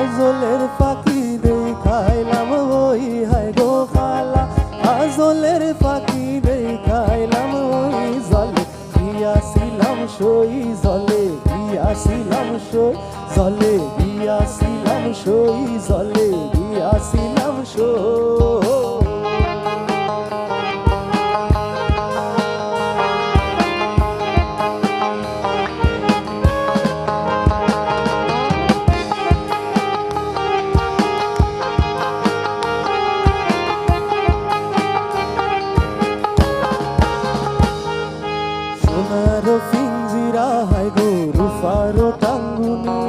আজলের ফাঁকি দেখাইলাম ওই হায় গো খালা, আজলের ফাঁকি দেখাইলাম ওই জলে গিয়াছিলাম সই, জলে গিয়াছিলাম সই, জলে গিয়াছিলাম সই, জলে গিয়াছিলাম সই। সোনার পিঞ্জিরা হায় গো রূপার টাঙ্গুনি,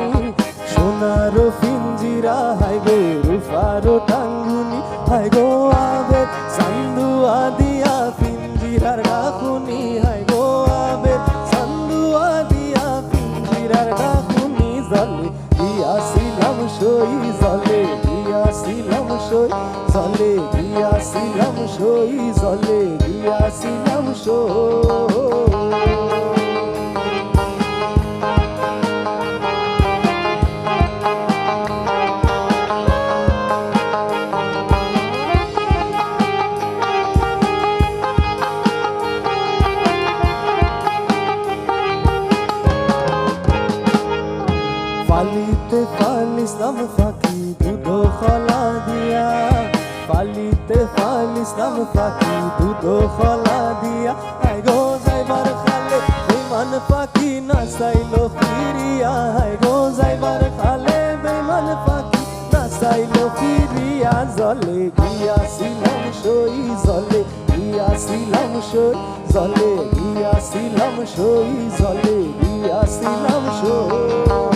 সোনার পিঞ্জিরা হায় গো রূপার টাঙ্গুনি, হায় গো আবের চান্দুয়া দিয়া পিঞ্জিরার ডাকুনি, হায় গো আবের চান্দুয়া দিয়া পিঞ্জিরার ডাকুনি, জলে গিয়াছিলাম সই, জলে গিয়াছিলাম সই, জলে গিয়াছিলাম সই, জলে গিয়াছিলাম সই। পালিতে পালিসলাম ফাঁকি দুধ খলা দিয়া, পালিতে পালিসলাম ফাঁকি দুধ খলা দিয়া, হায় গো যাইবার খালে বেমান পাখি নাচাইলো ফিরিয়া, হায় গো যাইবার খালে বেমান পাখি নাচাইলো ফিরিয়া, জলে গিয়াছিলাম সই, জলে গিয়াছিলাম সই, জলে গিয়াছিলাম সই, জলে গিয়াছিলাম সই।